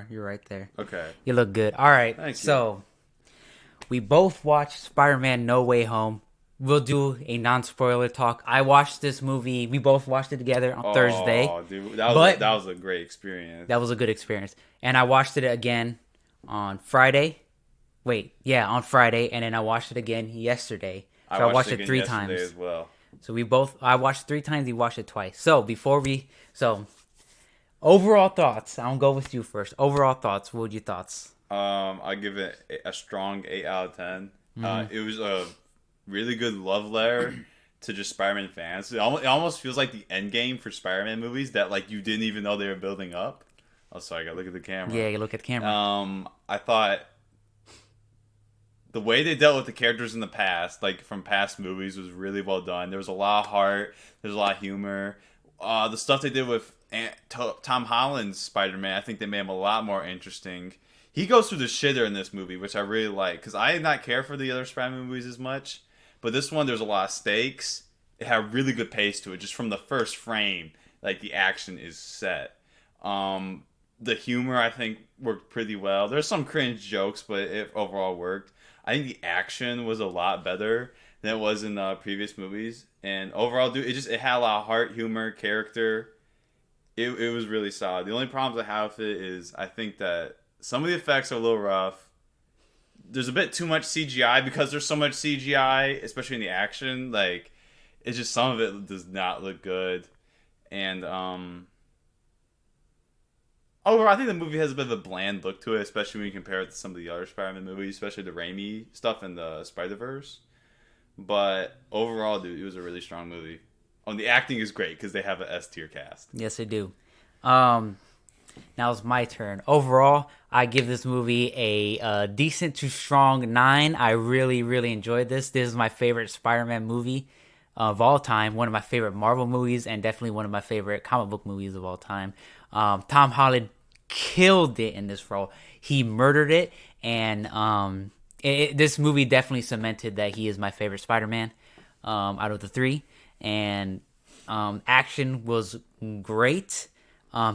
You're right there. Okay. You look good. All right. Thank you. So we both watched Spider-Man No Way Home. We'll do a non-spoiler talk. I watched this movie. We both watched it together on Thursday. Oh, dude, But that was a great experience. that was a good experience. And I watched it again on Friday. Wait, yeah, on Friday, and then I watched it again yesterday. So I watched it again three yesterday times. as well. So I watched 3 times. He watched it twice. So overall thoughts. I'll go with you first. Overall thoughts. What were your thoughts? I give it a strong 8 out of 10. It was a really good love letter to just Spider-Man fans. It almost feels like the end game for Spider-Man movies that like you didn't even know they were building up. Oh, sorry, I gotta look at the camera. Yeah, you look at the camera. I thought the way they dealt with the characters in the past, like from past movies, was really well done. There was a lot of heart. There's a lot of humor. The stuff they did with Tom Holland's Spider-Man, I think they made him a lot more interesting. He goes through the shitter in this movie, which I really like, because I did not care for the other Spider-Man movies as much. But this one, there's a lot of stakes. It had a really good pace to it, just from the first frame. Like, the action is set. The humor, I think, worked pretty well. There's some cringe jokes, but it overall worked. I think the action was a lot better than it was in previous movies. And overall, dude, it had a lot of heart, humor, character. It was really solid. The only problems I have with it is I think that some of the effects are a little rough. There's a bit too much CGI because there's so much CGI, especially in the action. Like, it's just some of it does not look good. And overall, I think the movie has a bit of a bland look to it, especially when you compare it to some of the other Spider-Man movies, especially the Raimi stuff in the Spider-Verse. But overall, dude, it was a really strong movie. Oh, and the acting is great because they have an S-tier cast. Yes, they do. Now it's my turn. Overall, I give this movie a decent to strong 9. I really, really enjoyed this. This is my favorite Spider-Man movie of all time. One of my favorite Marvel movies, and definitely one of my favorite comic book movies of all time. Tom Holland killed it in this role. He murdered it, and this movie definitely cemented that he is my favorite Spider-Man out of the 3. And action was great.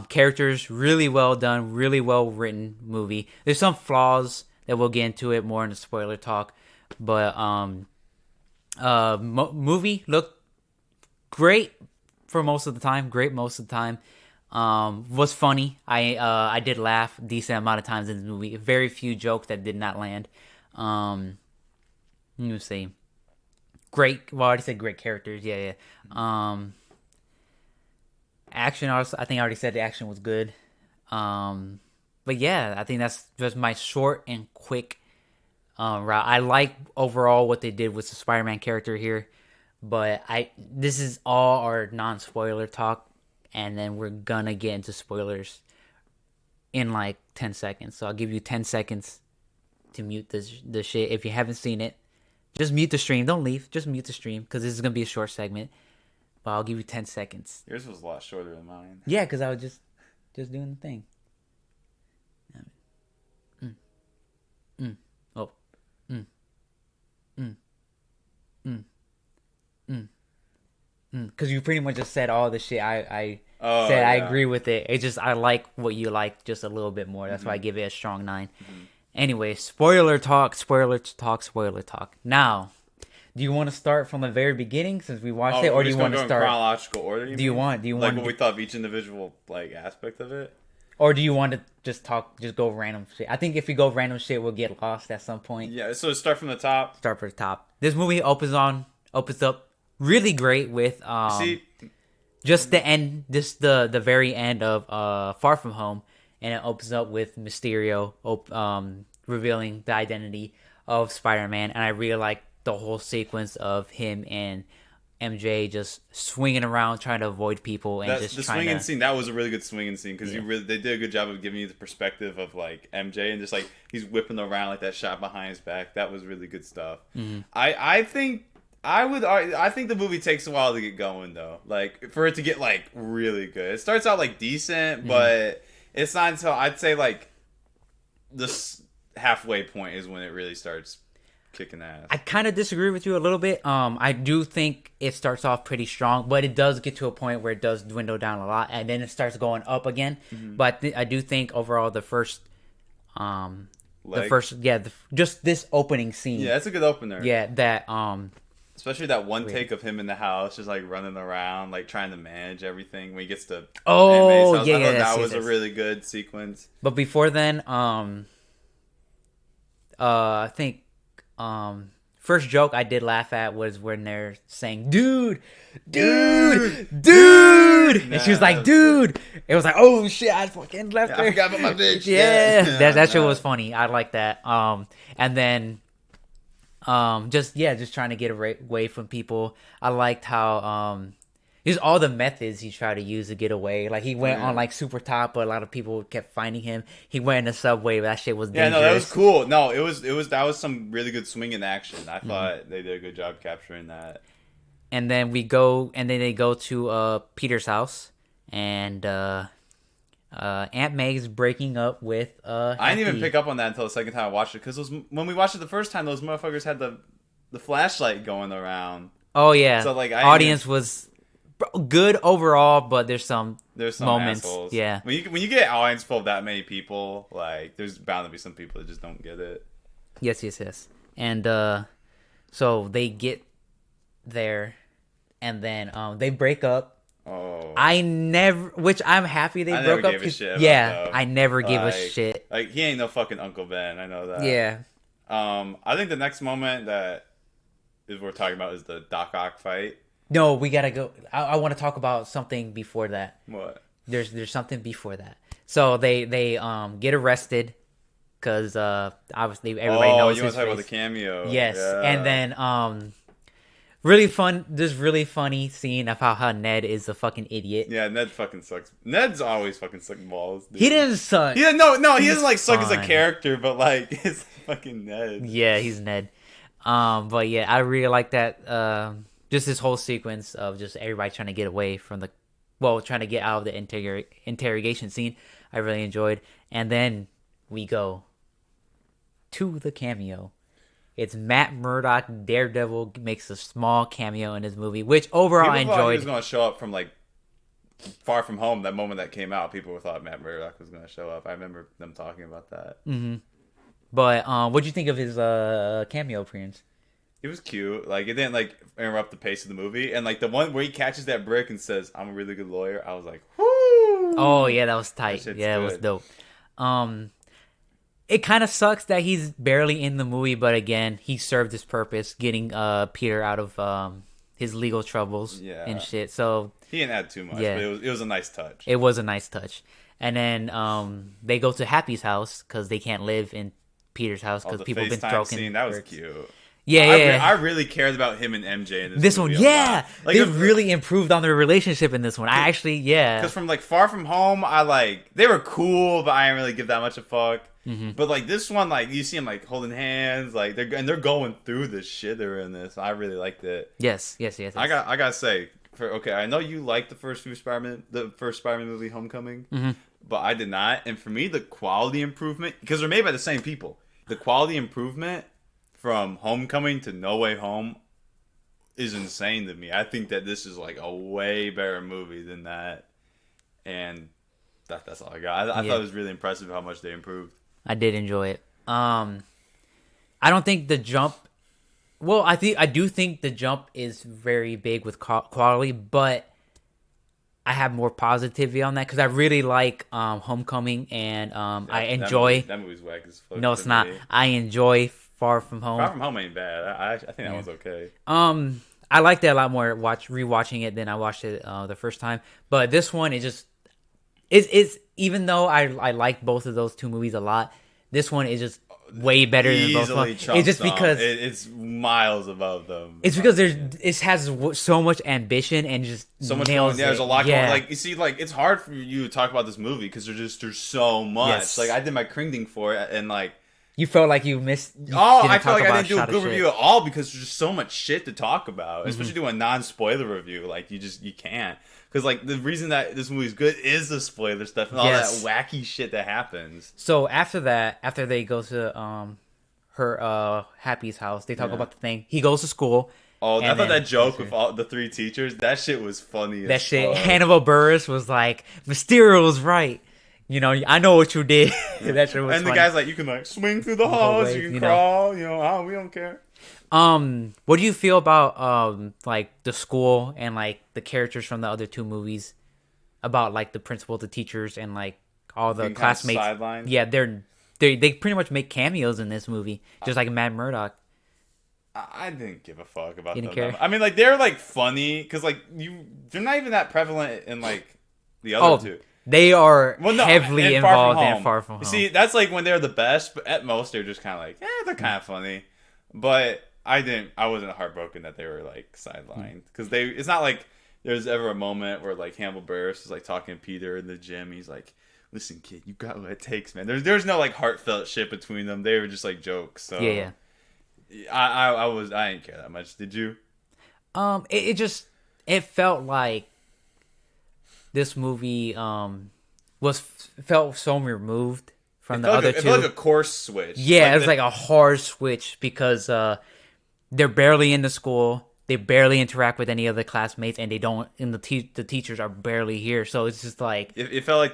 Characters really well done, really well written movie. There's some flaws that we'll get into it more in the spoiler talk, but movie looked great for most of the time. Great most of the time. Was funny. I did laugh a decent amount of times in this movie. Very few jokes that did not land. Let me see. Great. Well, I already said great characters. Yeah. Action, I think I already said the action was good. But yeah, I think that's just my short and quick route. I like overall what they did with the Spider-Man character here, but this is all our non-spoiler talk, and then we're gonna get into spoilers in like 10 seconds. So I'll give you 10 seconds to mute the shit. If you haven't seen it, just mute the stream. Don't leave. Just mute the stream because this is gonna be a short segment. But I'll give you 10 seconds. Yours was a lot shorter than mine. Yeah, because I was just doing the thing. Oh. Because you pretty much just said all the shit I said. Yeah. I agree with it. It's just I like what you like just a little bit more. That's why I give it a strong 9. Anyway, spoiler talk. Now, do you want to start from the very beginning since we watched it, or do you want to start in chronological order? Do you want like what we thought of each individual like aspect of it, or do you want to just go random shit? I think if we go random shit, we'll get lost at some point. Yeah, so start from the top. Start from the top. This movie opens up really great with just the end, just the very end of Far From Home, and it opens up with Mysterio revealing the identity of Spider-Man, and I really like the whole sequence of him and MJ just swinging around trying to avoid people and just the trying swinging to... scene. That was a really good swinging scene because they did a good job of giving you the perspective of like MJ and just like he's whipping around like that shot behind his back. That was really good stuff. Mm-hmm. I think the movie takes a while to get going though. Like for it to get like really good. It starts out like decent, but it's not until I'd say like this halfway point is when it really starts kicking ass. I kind of disagree with you a little bit. I do think it starts off pretty strong, but it does get to a point where it does dwindle down a lot, and then it starts going up again. Mm-hmm. But I do think overall just this opening scene. Yeah, that's a good opener. Yeah, that especially that one take of him in the house, just like running around, like trying to manage everything when he gets to. Oh, house. yeah, I thought yeah, that was a really good sequence. But before then, I think first joke I did laugh at was when they're saying dude, and she was like dude. It was like, oh shit, I fucking left her. I forgot about my bitch. Yeah. That shit was funny. I like that. And then just trying to get away from people. I liked how just all the methods he tried to use to get away. Like he went on like super top, but a lot of people kept finding him. He went in the subway, but that shit was dangerous. Yeah, no, that was cool. No, that was some really good swinging action. I thought they did a good job capturing that. And then they go to Peter's house, and Aunt Meg's breaking up with I didn't even pick up on that until the second time I watched it, because when we watched it the first time, those motherfuckers had the flashlight going around. Oh yeah, so like audience was good overall, but there's some moments. Assholes. Yeah, when you get an audience full of that many people, like there's bound to be some people that just don't get it. Yes. And so they get there, and then they break up. Oh, which I'm happy they broke up. Gave a shit yeah, I never gave a shit. Like he ain't no fucking Uncle Ben. I know that. Yeah. I think the next moment that we're talking about is the Doc Ock fight. No, we gotta go. I want to talk about something before that. What? There's something before that. So they get arrested because obviously everybody knows. You want to talk about the cameo? Yes, yeah. And then this really funny scene of how Ned is a fucking idiot. Yeah, Ned fucking sucks. Ned's always fucking sucking balls. Dude. He didn't suck. He doesn't like suck as a character, but like it's fucking Ned. Yeah, he's Ned. But yeah, I really like that. Just this whole sequence of just everybody trying to get away from trying to get out of the interrogation scene. I really enjoyed. And then we go to the cameo. It's Matt Murdock, Daredevil, makes a small cameo in his movie, which overall I enjoyed. He was going to show up from like Far From Home. That moment that came out, people thought Matt Murdock was going to show up. I remember them talking about that. Mm-hmm. But what'd you think of his cameo appearance? It was cute. Like, it didn't, like, interrupt the pace of the movie. And, like, the one where he catches that brick and says, I'm a really good lawyer, I was like, whoo! Oh, yeah, that was tight. Yeah, good. It was dope. It kind of sucks that he's barely in the movie, but again, he served his purpose, getting Peter out of his legal troubles and shit. So he didn't add too much, but it was a nice touch. It was a nice touch. And then they go to Happy's house because they can't live in Peter's house because people have been throwing. Scene, that was cute. Yeah, I really cared about him and MJ in this movie one. Yeah, like they really improved on their relationship in this one. I actually, because from like Far From Home, they were cool, but I didn't really give that much a fuck. Mm-hmm. But like this one, like you see them like holding hands, like they're going through the shit they're in this. I really liked it. Yes. I gotta say, I know you liked the first Spider-Man movie, Homecoming, mm-hmm. but I did not. And for me, the quality improvement, because they're made by the same people, the quality improvement from Homecoming to No Way Home is insane to me. I think that this is like a way better movie than that. And that's all I got. I thought it was really impressive how much they improved. I did enjoy it. I don't think the jump... Well, I do think the jump is very big with quality, but I have more positivity on that because I really like Homecoming, and I enjoy... That movie's whack as fuck. No, it's not. I enjoy Far From Home. Far From Home ain't bad. I think that one's okay. I liked it a lot more rewatching it than I watched it the first time. But this one, it's even though I like both of those two movies a lot, this one is just way better than both of them. It's just because it's miles above them. It's because it has so much ambition and just so much nails going. Yeah, there's a lot going. Like you see, like it's hard for you to talk about this movie because there's so much. Yes. Like I did my Kringding for it, and like. You felt like you missed. I feel like I didn't do a good review at all because there's just so much shit to talk about, especially doing a non-spoiler review. Like you can't, because like the reason that this movie's good is the spoiler stuff and all that wacky shit that happens. So after that, after they go to her Happy's house. They talk Yeah. about the thing. He goes to school. Oh, I and thought then- that joke with all the 3 teachers, that shit was funny that as shit. fuck. Hannibal Buress was like, Mysterio was right. You know, I know what you did. That shit was And the funny. guy's like, you can like swing through the halls, ways, you can you know. crawl, oh, we don't care. What do you feel about like the school and like the characters from the other 2 movies? About like the principal, the teachers, and like all the Being kinda classmates. sidelined? Yeah, they pretty much make cameos in this movie, just like Matt Murdock. I didn't give a fuck about You them. didn't care? I mean, like they're like funny because like they're not even that prevalent in like the other 2. They are Well, no, heavily and Far From involved in Home. Far From Home. You see, that's like when they're the best, but at most they're just kind of like, they're kind of funny. But I wasn't heartbroken that they were like sidelined because it's not like there's ever a moment where like Hannibal Buress is like talking to Peter in the gym. He's like, "Listen, kid, you got what it takes, man." There's no like heartfelt shit between them. They were just like jokes. So yeah. I didn't care that much. Did you? It felt like this movie felt so removed from the other It 2. felt like a course switch. Yeah, it was like a hard switch because they're barely in the school. They barely interact with any other classmates, and they don't. And the teachers are barely here, so it's just like it felt like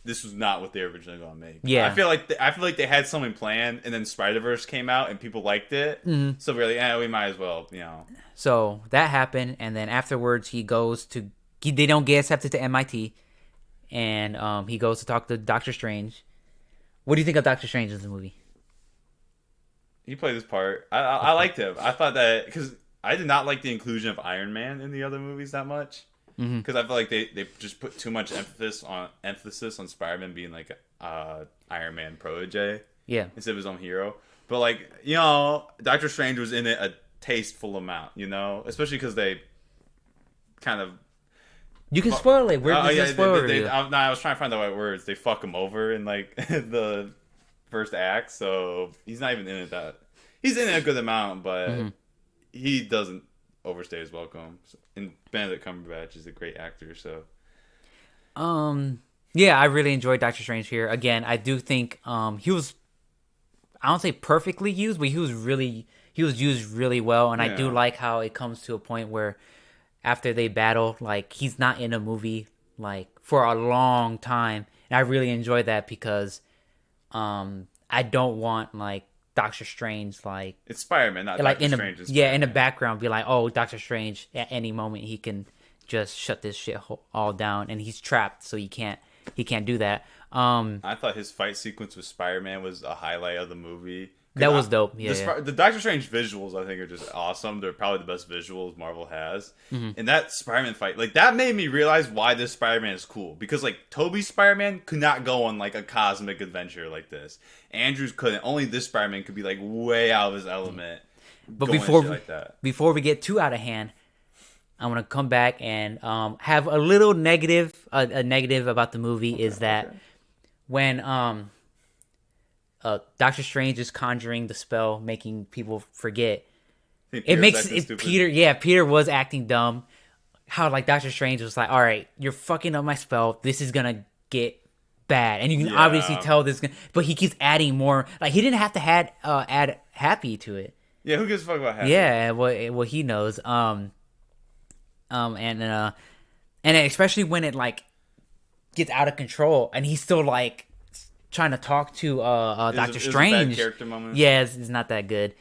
this was not what they were originally going to make. Yeah. I feel like they had something planned, and then Spider-Verse came out, and people liked it. Mm-hmm. So we're like, we might as well, So that happened, and then afterwards he goes to. They don't get accepted to MIT, and he goes to talk to Doctor Strange. What do you think of Doctor Strange in the movie? He played this part. I liked him. I thought that because I did not like the inclusion of Iron Man in the other movies that much. Because I feel like they just put too much emphasis on Spider-Man being like a Iron Man protege. Yeah. Instead of his own hero. But like, Doctor Strange was in it a tasteful amount, especially because they kind of. You can spoil it. Where does it spoil review? I was trying to find the right words. They fuck him over in like the first act, so he's not even in it that. He's in it a good amount, but he doesn't overstay his welcome. And Benedict Cumberbatch is a great actor, so. Yeah, I really enjoyed Doctor Strange here. Again, I do think he was, I don't say perfectly used, but he was used really well, and I do like how it comes to a point where after they battle, like he's not in a movie like for a long time, and I really enjoy that because I don't want like Doctor Strange like It's Spider-Man, not like Doctor in Strange. in the background be like, oh, Doctor Strange at any moment he can just shut this shit all down, and he's trapped, so he can't do that. I thought his fight sequence with Spider-Man was a highlight of the movie. That was dope. Yeah, The Doctor Strange visuals, I think, are just awesome. They're probably the best visuals Marvel has. And that Spider-Man fight, like, that made me realize why this Spider-Man is cool. Because, like, Tobey's Spider-Man could not go on, like, a cosmic adventure like this. Andrew's couldn't. Only this Spider-Man could be, like, way out of his element. But going before shit like that. before we get too out of hand, I want to come back and have a little negative. A negative about the movie is that when Doctor Strange is conjuring the spell, making people forget. It makes it Peter. Yeah, Peter was acting dumb. How like Doctor Strange was like, "All right, you're fucking up my spell. This is gonna get bad," and you can obviously tell this. But he keeps adding more. Like he didn't have to add Happy to it. Yeah, who gives a fuck about Happy? Yeah, well he knows. And especially when it like gets out of control, and he's still like trying to talk to Doctor Strange. A bad character moment. Yeah, it's not that good.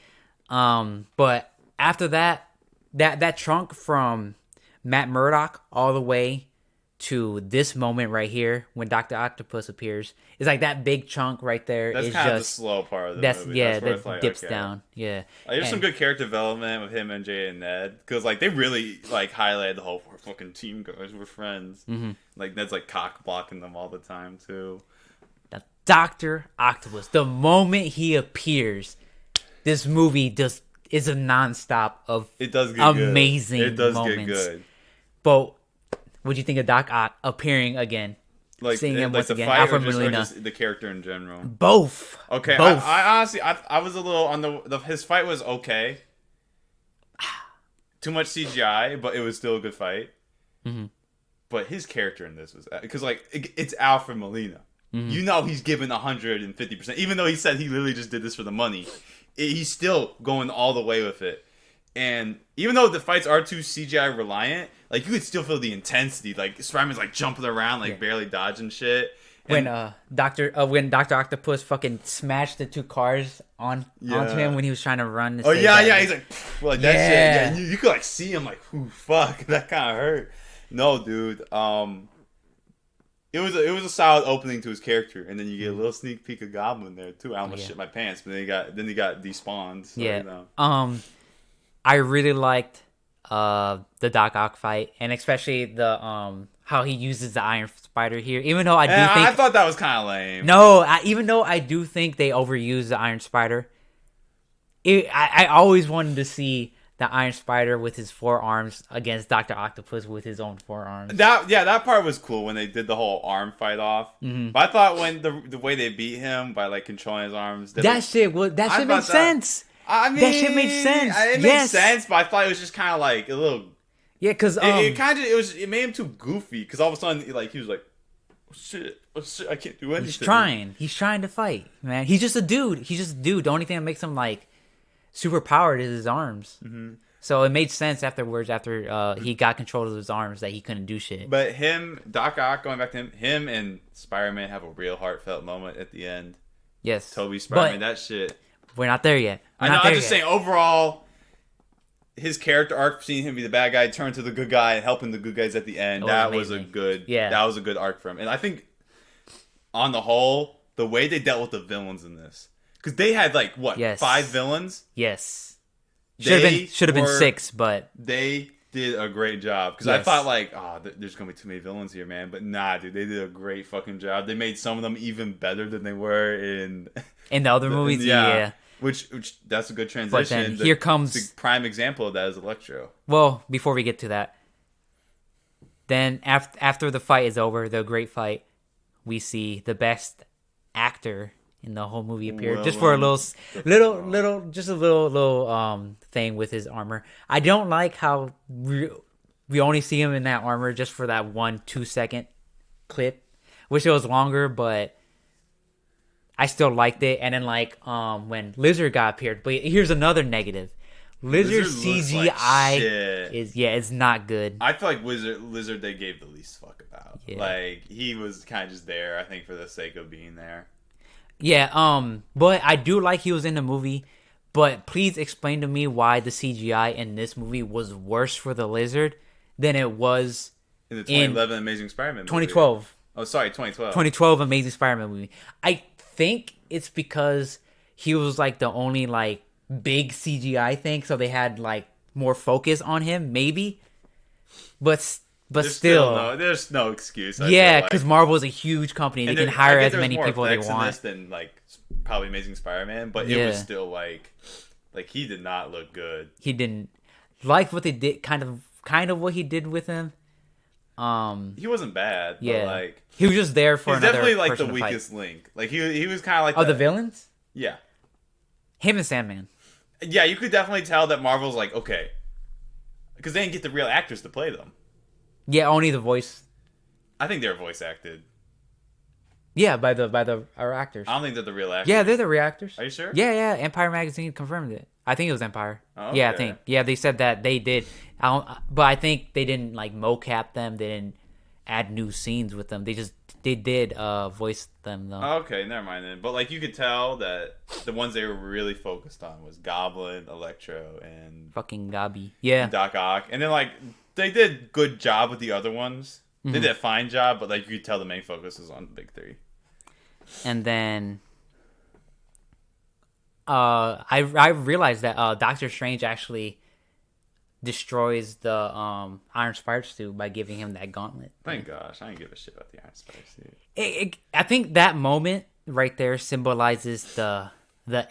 But after that chunk from Matt Murdock all the way to this moment right here when Dr. Octopus appears, it's like that big chunk right there. That's is kind of the just slow part of the that's movie. yeah, That's where that it's like, dips okay. down. Yeah, There's some good character development with him, MJ, and Ned, because like they really like highlighted the whole we're fucking team guys, we're friends. Like Ned's like cock blocking them all the time too. Dr. Octopus. The moment he appears, this movie just is a nonstop of It does get amazing good. It does moments. get good. But what do you think of Doc Ock appearing again? Like seeing him once the again, fight Alfred or Molina. just the character in general. Both. Okay, Both. I honestly I was a little on his fight was okay. Too much CGI, but it was still a good fight. But his character in this was because like it's Alfred Molina. You know he's giving 150%, even though he said he literally just did this for the money. he's still going all the way with it. And even though the fights are too CGI reliant, like you could still feel the intensity. Like Spider-Man's like jumping around, like barely dodging shit. And when Doctor Octopus fucking smashed the two cars onto him when he was trying to run. To he's like that shit. Yeah, you could like see him like, ooh, fuck, that kind of hurt. No, dude. It was a solid opening to his character, and then you get a little sneak peek of Goblin there too. I almost shit my pants, but then he got despawned. So, yeah. You know. I really liked the Doc Ock fight, and especially the how he uses the Iron Spider here. Even though I thought that was kind of lame. No, even though I do think they overuse the Iron Spider. I always wanted to see the Iron Spider with his forearms against Dr. Octopus with his own forearms. That part was cool when they did the whole arm fight off. Mm-hmm. But I thought when the way they beat him by like controlling his arms, that shit made sense. I mean, that shit made sense. It made sense, but I thought it was just kind of like a little. Yeah, because it made him too goofy. Because all of a sudden, like he was like, oh shit, I can't do anything. He's trying to fight, man. He's just a dude. The only thing that makes him like super powered is his arms. Mm-hmm. So it made sense afterwards, after he got control of his arms, that he couldn't do shit. But Doc Ock, going back to him and Spider-Man have a real heartfelt moment at the end. Yes. Toby Spider-Man, that shit. We're not there yet. I'm just saying, overall, his character arc, seeing him be the bad guy, turn to the good guy, and helping the good guys at the end, that was a good arc for him. And I think, on the whole, the way they dealt with the villains in this, because they had like 5 villains? Yes. Should have been 6, but they did a great job. Because I thought like, there's gonna be too many villains here, man. But nah, dude, they did a great fucking job. They made some of them even better than they were in the other movies. Yeah. Which that's a good transition. But then here comes the prime example of that is Electro. Well, before we get to that, then after the fight is over, the great fight, we see the best actor in the whole movie appear, just for a little thing with his armor. I don't like how we only see him in that armor just for that 1-2 second clip. Wish it was longer, but I still liked it. And then like when Lizard got appeared, but here's another negative. Lizard CGI it's not good. I feel like Lizard they gave the least fuck about. Yeah. Like he was kind of just there, I think, for the sake of being there. Yeah, but I do like he was in the movie. But please explain to me why the CGI in this movie was worse for the Lizard than it was in the 2011 Amazing Spider-Man movie. 2012. Oh, sorry, 2012. 2012 Amazing Spider-Man movie. I think it's because he was like the only like big CGI thing, so they had like more focus on him, maybe. But still, there's no excuse. Yeah, because Marvel's a huge company; they can hire as many people they want. Than like probably Amazing Spider-Man, but it was still like he did not look good. He didn't like what they did. Kind of what he did with him. He wasn't bad. Yeah, but like he was just there for. He's another definitely like the fight. weakest link. Like he was kind of like the villains. Yeah, him and Sandman. Yeah, you could definitely tell that Marvel's like, okay, because they didn't get the real actors to play them. Yeah, only the voice. I think they're voice acted. Yeah, by our actors. I don't think they're the real actors. Yeah, they're the real actors. Are you sure? Yeah. Empire Magazine confirmed it. I think it was Empire. Oh, okay. Yeah, I think. Yeah, they said that they did. But I think they didn't like mocap them. They didn't add new scenes with them. They did voice them though. Okay, never mind then. But like you could tell that the ones they were really focused on was Goblin, Electro, and fucking Gabi. Yeah. And Doc Ock. And then like they did good job with the other ones. Mm-hmm. They did a fine job, but like you could tell the main focus was on the big three. And then I realized that Doctor Strange actually destroys the Iron Spider suit by giving him that gauntlet. Thank gosh, I didn't give a shit about the Iron Spider suit. I think that moment right there symbolizes the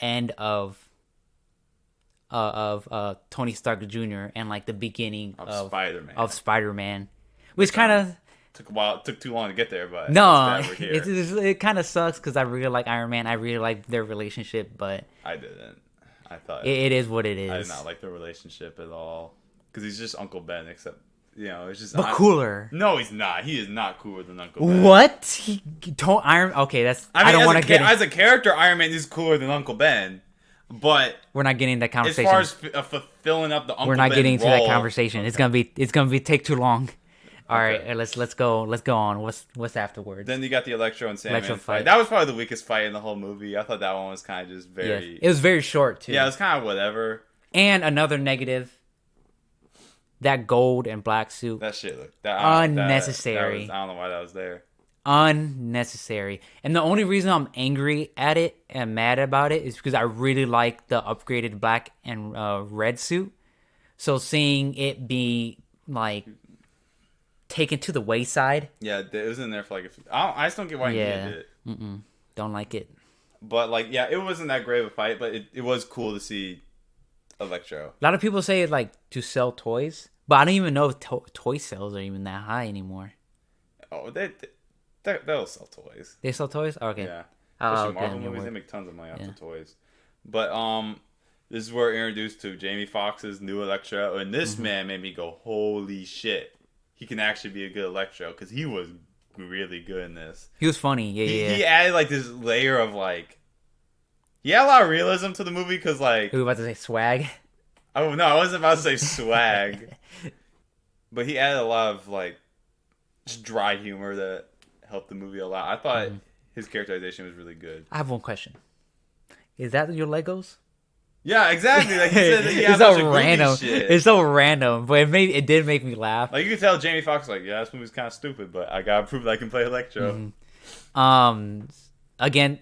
end of Tony Stark Jr. and like the beginning of Spider-Man, which kind of took too long to get there, but no, it kind of sucks because I really like Iron Man. I really like their relationship, but I didn't. I thought it is what it is. I did not like their relationship at all because he's just Uncle Ben, except it's just cooler. No, he's not. He is not cooler than Uncle Ben. What? He told Iron? Okay, that's. I don't want to get as a character. Iron Man is cooler than Uncle Ben. But We're not getting that as conversation. far as filling up the Uncle We're not Ben getting into role, that conversation. It's gonna be take too long. All right, let's go on. What's afterwards? Then you got the Electro and Sandman Electro fight. fight. That was probably the weakest fight in the whole movie. I thought that one was kind of just very. It was very short too. Yeah, it was kind of whatever. And another negative. That gold and black suit. That shit looked Unnecessary. I don't know why that was there. Unnecessary. And the only reason I'm angry at it and mad about it is because I really like the upgraded black and red suit. So seeing it be like taken to the wayside. Yeah, it was in there for like a few. I just don't get why you did it. Don't like it. But like, yeah, it wasn't that great of a fight, but it was cool to see Electro. A lot of people say it like to sell toys, but I don't even know if toy sales are even that high anymore. Oh, they'll sell toys. They sell toys? Okay. Yeah. I'll Especially get Marvel on your movies, word. they make tons of money off the toys. But this is where we're introduced to Jamie Foxx's new Electro, and this man made me go, holy shit. He can actually be a good Electro, because he was really good in this. He was funny, He added like this layer of like, he had a lot of realism to the movie, because like, Who was about to say swag? oh no, I wasn't about to say swag, but he added a lot of like just dry humor that helped the movie a lot. I thought his characterization was really good. I have one question. Is that your Legos? Yeah, exactly. Like he said, that he had It's a bunch so of random. goofy shit. It's so random, but it did make me laugh. Like you could tell Jamie Foxx like, yeah, this movie's kind of stupid, but I gotta prove that I can play Electro. Again,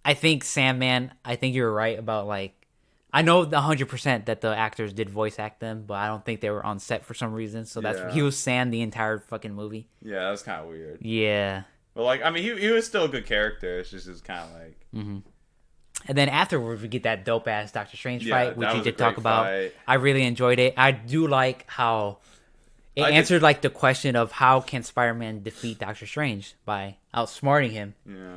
I think Sandman. I think you're right about like. I know 100% that the actors did voice act them, but I don't think they were on set for some reason. So he was Sam the entire fucking movie. Yeah, that was kind of weird. Yeah. But like, I mean, he was still a good character. It's just kind of like. And then afterwards, we get that dope ass Doctor Strange Yeah, fight, which that you was a did talk great about. fight. I really enjoyed it. I do like how it answered like the question of how can Spider-Man defeat Doctor Strange by outsmarting him,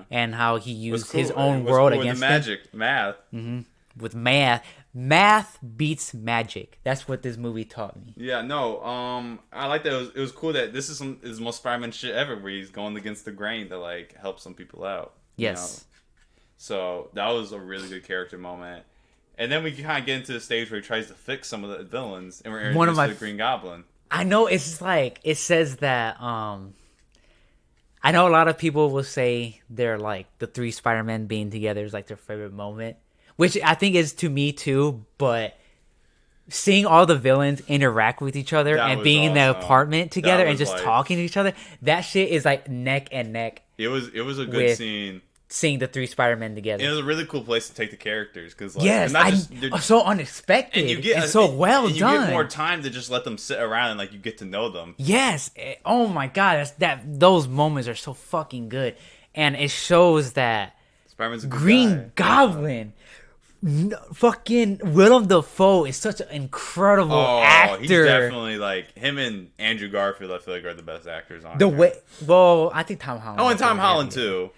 and how he used his own world against the magic math. with math. Math beats magic. That's what this movie taught me. Yeah, no. I like that. It was cool that this is the most Spider-Man shit ever, where he's going against the grain to like help some people out. Yes. You know? So that was a really good character moment. And then we kind of get into the stage where he tries to fix some of the villains, and we're introduced to the Green Goblin. I know it's like it says that. I know a lot of people will say they're like the three Spider-Men being together is like their favorite moment, which I think is to me too. But seeing all the villains interact with each other and being in the apartment together and just talking to each other, that shit is like neck and neck. It was a good scene. Seeing the three Spider-Men together. It was a really cool place to take the characters because, like, yes, so unexpected and so well done. You get more time to just let them sit around and like you get to know them. Yes, oh my god, those moments are so fucking good, and it shows that Spider-Man's a good Green Goblin, fucking Willem Dafoe is such an incredible actor. He's definitely like him and Andrew Garfield. I feel like are the best actors on. I think Tom Holland. Oh, and Tom Holland too.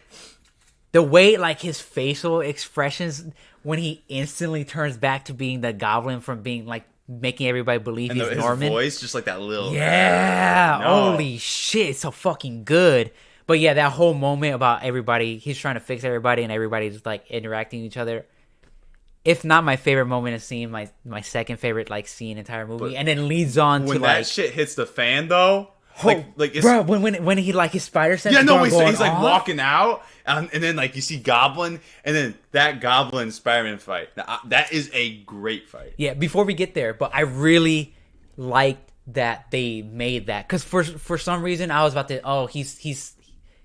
The way, like, his facial expressions when he instantly turns back to being the Goblin from being, like, making everybody believe he's Norman. His voice, just like that little... Yeah! Holy shit, it's so fucking good. But yeah, that whole moment about everybody, he's trying to fix everybody and everybody's, like, interacting with each other. If not my favorite moment of scene, my second favorite, like, scene entire movie. But and then leads on to, like... When that shit hits the fan, though... bro, when he like his spider sense, he's like walking out, and then like you see Goblin, and then that Goblin Spider-Man fight. That is a great fight. Yeah, before we get there, but I really liked that they made that because for some reason I was about to he's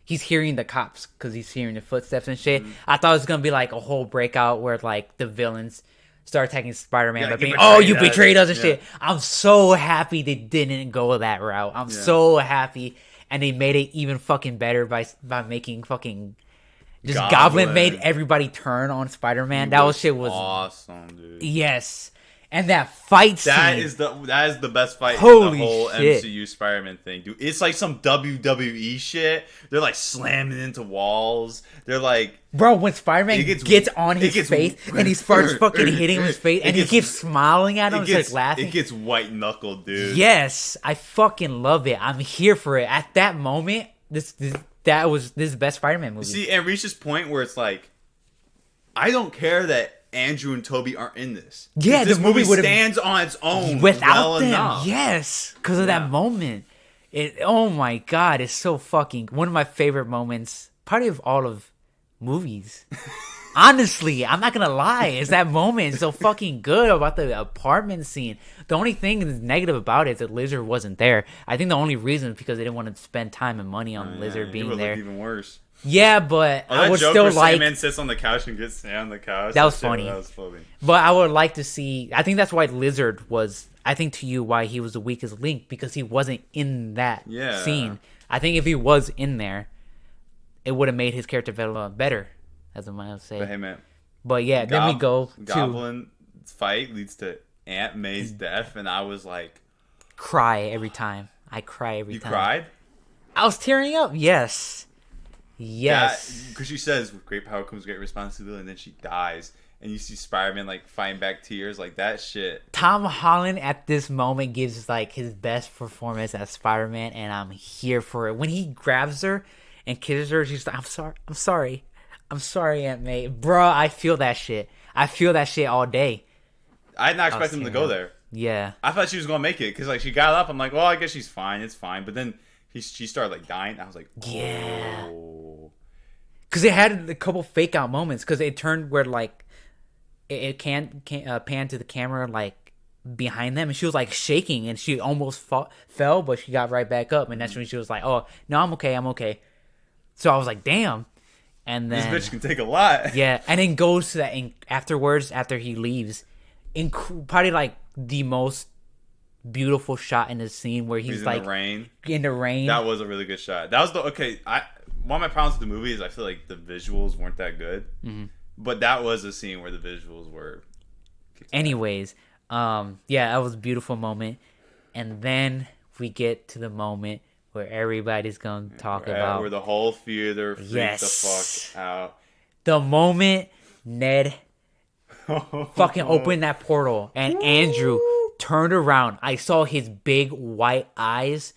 hearing the cops because he's hearing the footsteps and shit. I thought it was gonna be like a whole breakout where like the villains start attacking Spider-Man by being, you betrayed us and shit. I'm so happy they didn't go that route. I'm so happy. And they made it even fucking better by making fucking... Just Goblin made everybody turn on Spider-Man. That shit was... awesome, dude. Yes. And that fight scene... That is the best fight in the whole MCU Spider-Man thing, dude. It's like some WWE shit. They're like slamming into walls. They're like... Bro, when Spider-Man gets on his face and he starts fucking hitting him in his face and he keeps smiling at him, like laughing. It gets white knuckled, dude. Yes, I fucking love it. I'm here for it. At that moment, this is the best Spider-Man movie. See, and reach this point where it's like, I don't care that Andrew and Toby aren't in this. Yeah, this the movie would have stands on its own without well them. enough. Yes, because of that moment. Oh my god, it's so fucking one of my favorite moments, probably of all of movies. Honestly, I'm not gonna lie, it's that moment. It's so fucking good about the apartment scene. The only thing that's negative about it is that Lizard wasn't there. I think the only reason is because they didn't want to spend time and money on Lizard being there. Even worse. Yeah, but I would joke still where like. Sandman sits on the couch and gets Sam on the couch. That was funny. That was funny. But I would like to see. I think that's why Lizard was. I think to you why he was the weakest link, because he wasn't in that scene. I think if he was in there, it would have made his character development better, as I might say. But hey, man. But yeah, then we go to Goblin fight leads to Aunt May's death, and I was like, cry every time. I cry every time. You cried? I was tearing up. Yes. Because she says, "With great power comes great responsibility," and then she dies, and you see Spider-Man like fighting back tears, like that shit. Tom Holland at this moment gives like his best performance as Spider-Man, and I'm here for it. When he grabs her and kisses her, she's like, I'm sorry, Aunt May. Bruh, I feel that shit. I feel that shit all day. I did not expect him to go there. Yeah. I thought she was going to make it, because like she got up, I'm like, well, I guess she's fine, it's fine. But then she started like dying, I was like, oh. Yeah. Because it had a couple fake out moments, because it turned where like it can pan to the camera like behind them, and she was like shaking, and she almost fell, but she got right back up, and that's when she was like, oh, no, I'm okay. So I was like, damn. And then this bitch can take a lot. Yeah, and then goes to that afterwards, after he leaves, probably like the most beautiful shot in the scene where he's like in the rain. That was a really good shot. That was one of my problems with the movie is I feel like the visuals weren't that good. Mm-hmm. But that was a scene where the visuals were. Anyways, yeah, that was a beautiful moment. And then we get to the moment where everybody's going to talk about. Where the whole theater freaked the fuck out. The moment Ned fucking opened that portal and Andrew turned around. I saw his big white eyes.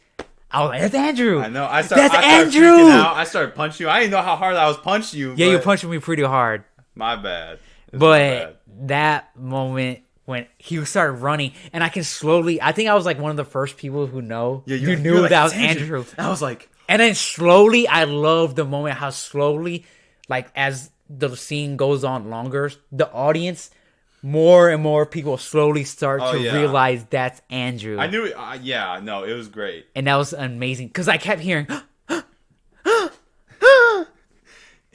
I was like, that's Andrew. I know. I started Andrew. Freaking out. I started punching you. I didn't know how hard I was punching you. Yeah, you punching me pretty hard. My bad. But that moment when he started running, and I think I was like one of the first people who knew like, that was Andrew. I was like, and then slowly, I love the moment how slowly, like as the scene goes on longer, the audience, more and more people slowly start to realize that's Andrew. I knew it. It was great. And that was amazing because I kept hearing.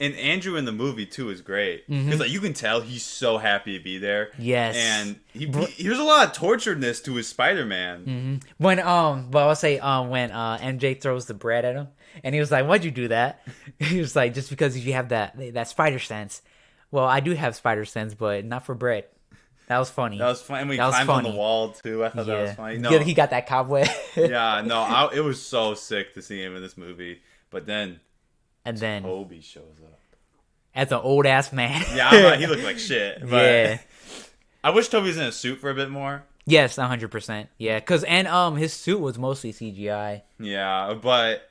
And Andrew in the movie too is great because like you can tell he's so happy to be there. Yes, and there's a lot of torturedness to his Spider-Man. Mm-hmm. When I'll say when MJ throws the bread at him, and he was like, "Why'd you do that?" He was like, "Just because you have that spider sense." Well, I do have spider sense, but not for bread. That was funny. That was funny. And we climbed on the wall too. I thought that was funny. No, he got that cobweb. It was so sick to see him in this movie, but then. And then Toby shows up as an old ass man. Yeah, he looked like shit. But yeah, I wish Toby was in a suit for a bit more. Yes, 100%. Yeah, and his suit was mostly CGI. Yeah, but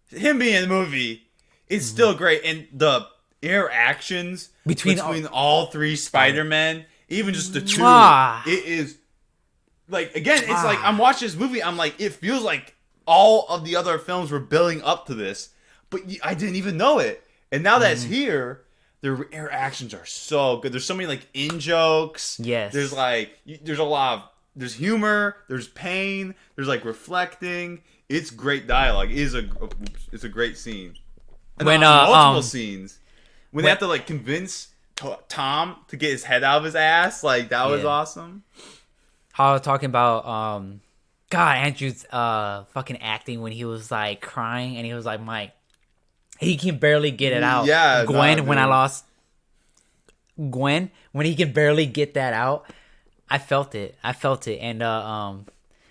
him being in the movie is still great, and the interactions between all three Spider-Men, even just the two, it is like again, it's like I'm watching this movie. I'm like, it feels like all of the other films were building up to this. But I didn't even know it. And now that it's here, their interactions are so good. There's so many, like, in-jokes. Yes. There's, like, there's a lot of, there's humor, there's pain, there's, like, reflecting. It's great dialogue. It's a great scene. And when, multiple scenes. When they have to, like, convince Tom to get his head out of his ass, like, that was awesome. How I was talking about, Andrew's fucking acting when he was, like, crying, and he was like, Mike. He can barely get it out. Yeah, Gwen, when he can barely get that out, I felt it. And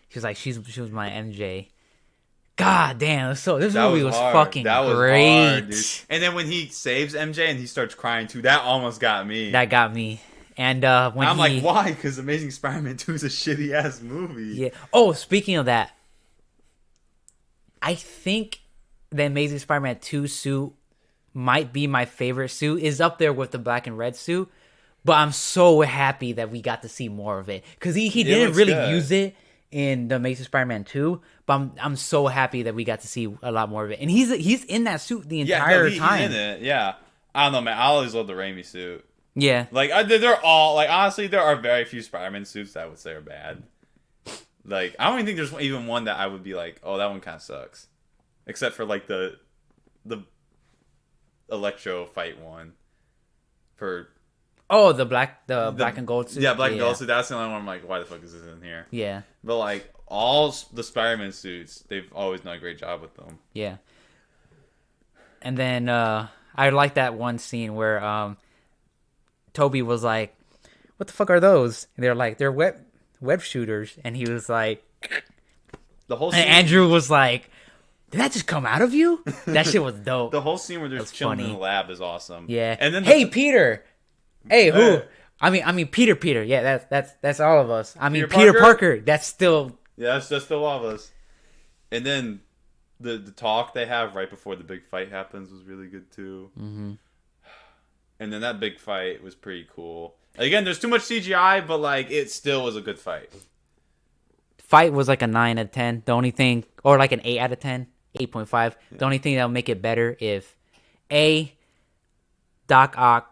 she was like, she was my MJ. God damn, this movie was fucking great. Hard, dude. And then when he saves MJ and he starts crying too, that almost got me. That got me. And when I'm like, why? Because Amazing Spider-Man 2 is a shitty ass movie. Yeah. Oh, speaking of that, I think the Amazing Spider-Man 2 suit might be my favorite suit. Is up there with the black and red suit, But I'm so happy that we got to see more of it because he didn't looks really good. use it in the Amazing Spider-Man 2. But I'm so happy that we got to see a lot more of it, and he's in that suit the entire time. He's in it. Yeah, I don't know, man. I always love the Raimi suit. Yeah, Like they're all like honestly, there are very few Spider-Man suits that I would say are bad. Like I don't even think there's even one that I would be like, oh, that one kind of sucks, except for like the Electro fight one for the black and gold suit. Yeah, black and gold suit. That's the only one I'm like, why the fuck is this in here? Yeah, But like all the Spider-Man suits, they've always done a great job with them. yeah. And then I like that one scene where Toby was like, "What the fuck are those?" And they're like, "They're web shooters." And he was like, The whole scene, and Andrew was like, "Did that just come out of you?" That shit was dope. the whole scene where they're chilling funny. in the lab is awesome. Yeah. And then hey, Peter. Hey, who? Hey. I mean, Peter. Yeah, that's all of us. I mean, Peter Peter Parker. That's still. yeah, that's just the all of us. And then the talk they have right before the big fight happens was really good too. Mm-hmm. And then that big fight was pretty cool. Again, there's too much CGI, but like it still was a good fight. Fight was like a 9 out of 10. The only thing, or like an 8 out of 10, 8.5. Yeah. The only thing that'll make it better if Doc Ock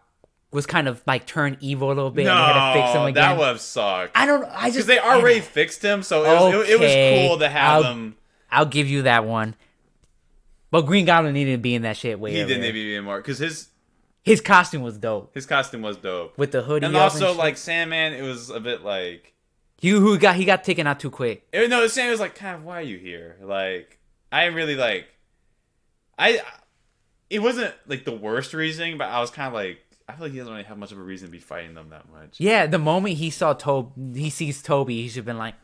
was kind of like turned evil a little bit and they had to fix him again. That would have sucked. I don't. I just because they already fixed him, so it was cool to have him. I'll give you that one. But Green Goblin needed to be in that shit way. He earlier. didn't need to be more because his costume was dope. His costume was dope with the hoodie. And also like Sandman, it was a bit like he got taken out too quick. No, Sandman was like, kind of, why are you here? Like I really like it wasn't like the worst reasoning, but I was kind of like, I feel like he doesn't really have much of a reason to be fighting them that much. Yeah, the moment he sees Toby, he should have been like,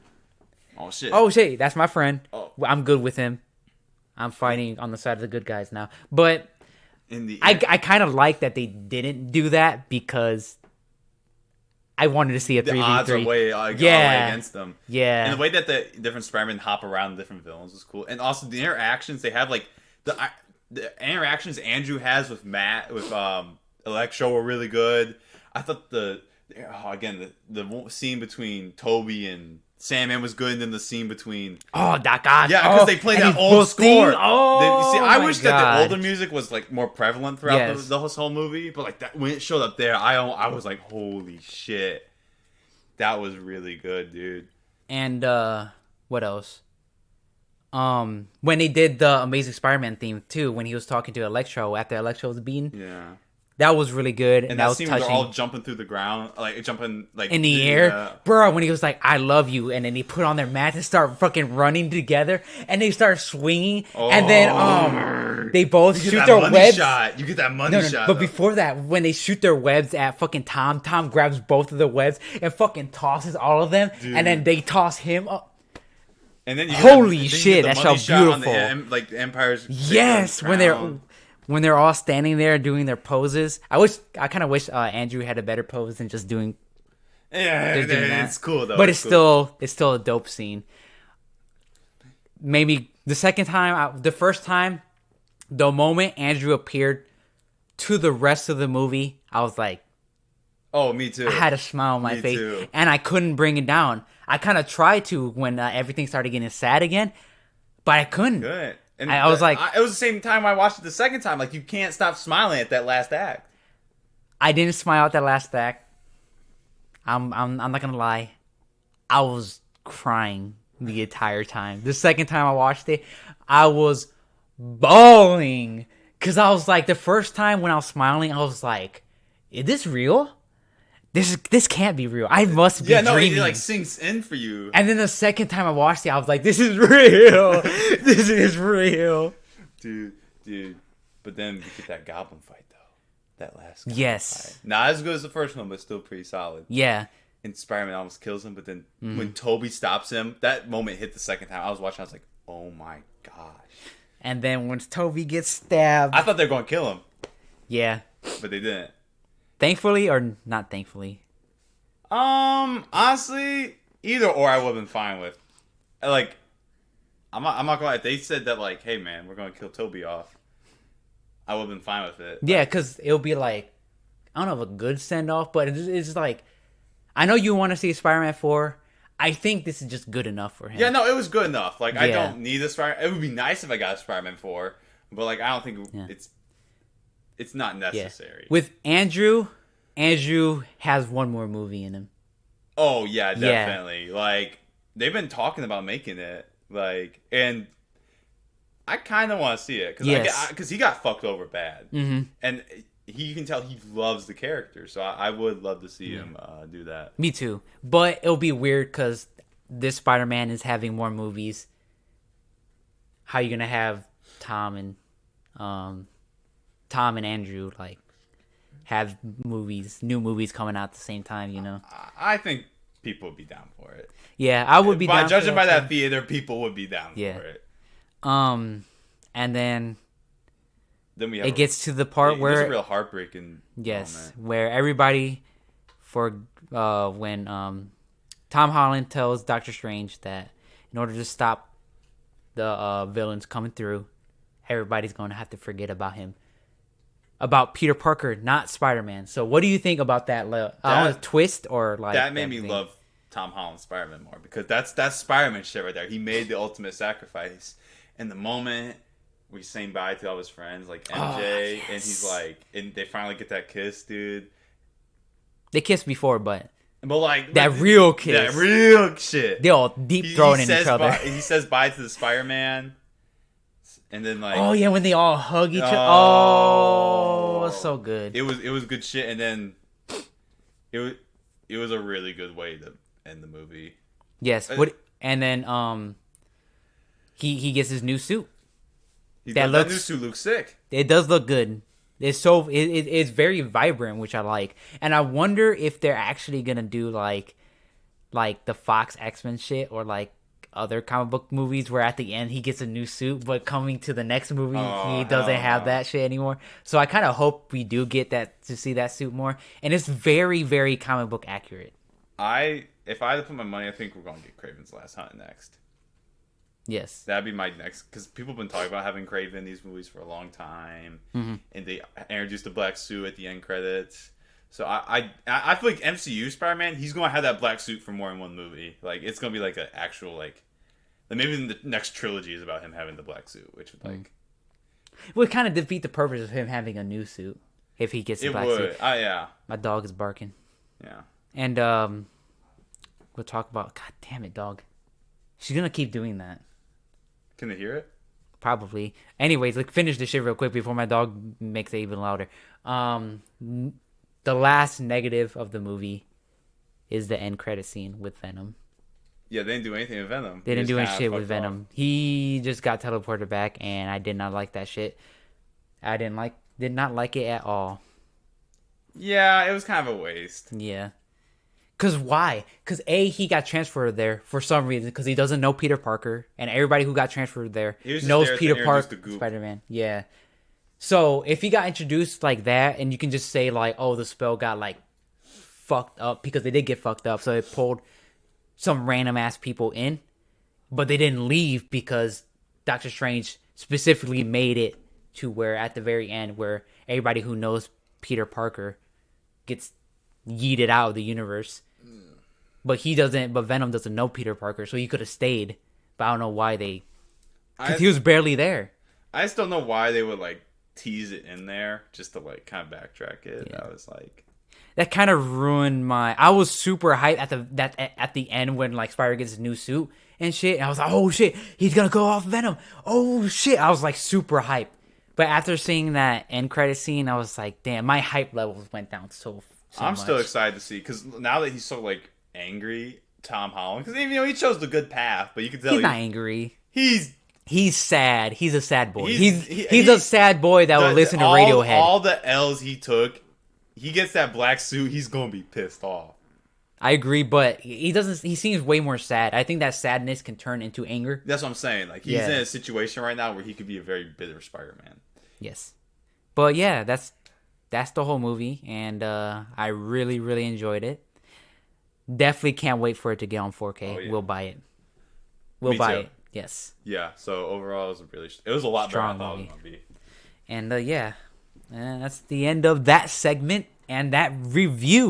oh shit, that's my friend. Oh. I'm good with him. I'm fighting on the side of the good guys now. But I kind of like that they didn't do that because I wanted to see a 3v3. The odds are way all the way against them. Yeah. And the way that the different Spider-Men hop around the different villains was cool. And also the interactions they have, like the interactions Andrew has with Electro were really good. I thought the scene between Toby and Sandman was good, and then the scene between Doc Ock. Yeah, because they played that old score. I wish God. that the older music was like more prevalent throughout the whole movie, but like that when it showed up there, I was like, holy shit, that was really good, dude. And what else? When they did the Amazing Spider-Man theme too, when he was talking to Electro after Electro was beaten. Yeah. That was really good, and that was scene touching. Where they're all jumping through the ground, like jumping like in the air, bro. When he was like, "I love you," and then they put on their mats and start fucking running together, and they start swinging, and then they both shoot their webs. You get that money shot. But before that, when they shoot their webs at fucking Tom grabs both of the webs and fucking tosses all of them, dude. And then they toss him up. And then holy shit, that's so beautiful. Like the Empire's. Yes, when they're all standing there doing their poses. I kind of wish Andrew had a better pose than just doing. Yeah, it's cool though. But it's still a dope scene. Maybe the first time, the moment Andrew appeared to the rest of the movie, I was like, oh, me too. I had a smile on my face, and I couldn't bring it down. I kind of tried to when everything started getting sad again, but I couldn't. Good. And I was like, it was the same time I watched it the second time. Like, you can't stop smiling at that last act. I didn't smile at that last act. I'm not gonna lie. I was crying the entire time. The second time I watched it, I was bawling because I was like, the first time when I was smiling, I was like, "Is this real? This can't be real. I must be dreaming." It like sinks in for you. And then the second time I watched it, I was like, "This is real. This is real." Dude. But then you get that goblin fight though. That last goblin fight. Not as good as the first one, but still pretty solid. Yeah. And Spider-Man almost kills him, but then when Toby stops him, that moment hit the second time. I was watching, I was like, oh my gosh. And then once Toby gets stabbed, I thought they were going to kill him. Yeah. But they didn't. Thankfully or not thankfully? Honestly, either or I would have been fine with. Like, I'm not gonna lie. If they said that, like, hey man, we're gonna kill Toby off, I would have been fine with it. Yeah, because it'll be like, I don't know if a good send off, but it's like I know you want to see Spider-Man 4. I think this is just good enough for him. Yeah, no, it was good enough. Like, I Yeah. don't need a Spider. It would be nice if I got a Spider-Man 4, but like, I don't think Yeah. it's not Yeah. necessary. With Andrew has one more movie in him. Oh yeah, definitely. Like, they've been talking about making it. Like, and I kind of want to see it because he got fucked over bad, and you can tell he loves the character. So I would love to see him do that. Me too. But it'll be weird because this Spider-Man is having more movies. How you gonna have Tom and Andrew like have new movies coming out at the same time? You know. I think people would be down for it. Yeah, I would be down. Judging by too. that theater, people would be down for it. And then we it gets to the part there's where a real heartbreaking moment. where everybody when Tom Holland tells Doctor Strange that in order to stop the villains coming through, everybody's going to have to forget about him. About Peter Parker, not Spider-Man. So what do you think about that? I don't know, twist or like that made me love Tom Holland Spider-Man more because that's Spider-Man shit right there. He made the ultimate sacrifice. And the moment we saying bye to all his friends, like MJ, and he's like, and they finally get that kiss, dude. They kissed before, but like that real kiss, that real shit. They all deep throwing in each other. He says bye to the Spider-Man, and then like, oh yeah, when they all hug each other. Oh, it's so good. It was good shit, and then it was a really good way to end the movie. Yes. And then he gets his new suit. That new suit looks sick. It does look good. It's very vibrant, which I like. And I wonder if they're actually gonna do like the Fox X-Men shit or like other comic book movies where at the end he gets a new suit, but coming to the next movie he doesn't have that shit anymore. So I kind of hope we do get to see that suit more. And it's very, very comic book accurate. If I had to put my money, I think we're going to get Kraven's Last Hunt next. Yes. That'd be my next, because people have been talking about having Kraven in these movies for a long time. Mm-hmm. And they introduced the black suit at the end credits. So I feel like MCU Spider-Man, he's going to have that black suit for more than one movie. Like, it's going to be like an actual, like maybe the next trilogy is about him having the black suit, which would like... would kind of defeat the purpose of him having a new suit if he gets the black suit. Yeah. My dog is barking. Yeah. And we'll talk about... God damn it, dog. She's going to keep doing that. Can they hear it? Probably. Anyways, let's finish this shit real quick before my dog makes it even louder. The last negative of the movie is the end credit scene with Venom. Yeah, they didn't do anything with Venom. They didn't do any shit with Venom. He just got teleported back, and I did not like that shit. I did not like it at all. Yeah, it was kind of a waste. Yeah. Cause why? Cause he got transferred there for some reason. Because he doesn't know Peter Parker, and everybody who got transferred there knows Peter Parker, Spider-Man. Yeah. So if he got introduced like that, and you can just say like, "Oh, the spell got like fucked up," because they did get fucked up, so it pulled some random ass people in, but they didn't leave because Doctor Strange specifically made it to where at the very end, where everybody who knows Peter Parker gets yeeted out of the universe. But Venom doesn't know Peter Parker, so he could have stayed. But I don't know why because he was barely there. I just don't know why they would like tease it in there just to like kind of backtrack it. Yeah. I was like, that kind of ruined I was super hyped at the end when like Spider gets his new suit and shit. And I was like, oh shit, he's gonna go off Venom. Oh shit, I was like super hyped. But after seeing that end credit scene, I was like, damn, my hype levels went down so I'm much. Still excited to see because now that he's so like angry, Tom Holland, because he chose the good path, but you can tell he's not angry. He's sad. He's a sad boy. He's a sad boy that will listen to Radiohead. All the L's he took, he gets that black suit, he's gonna be pissed off. I agree, but he doesn't. He seems way more sad. I think that sadness can turn into anger. That's what I'm saying. Like he's in a situation right now where he could be a very bitter Spider-Man. Yes, but yeah, that's the whole movie, and I really, really enjoyed it. Definitely can't wait for it to get on 4K. Oh, yeah. We'll buy it. We'll buy it. Yes. Yeah. So overall, it was a lot strong better than I thought it was gonna be. And that's the end of that segment. and that review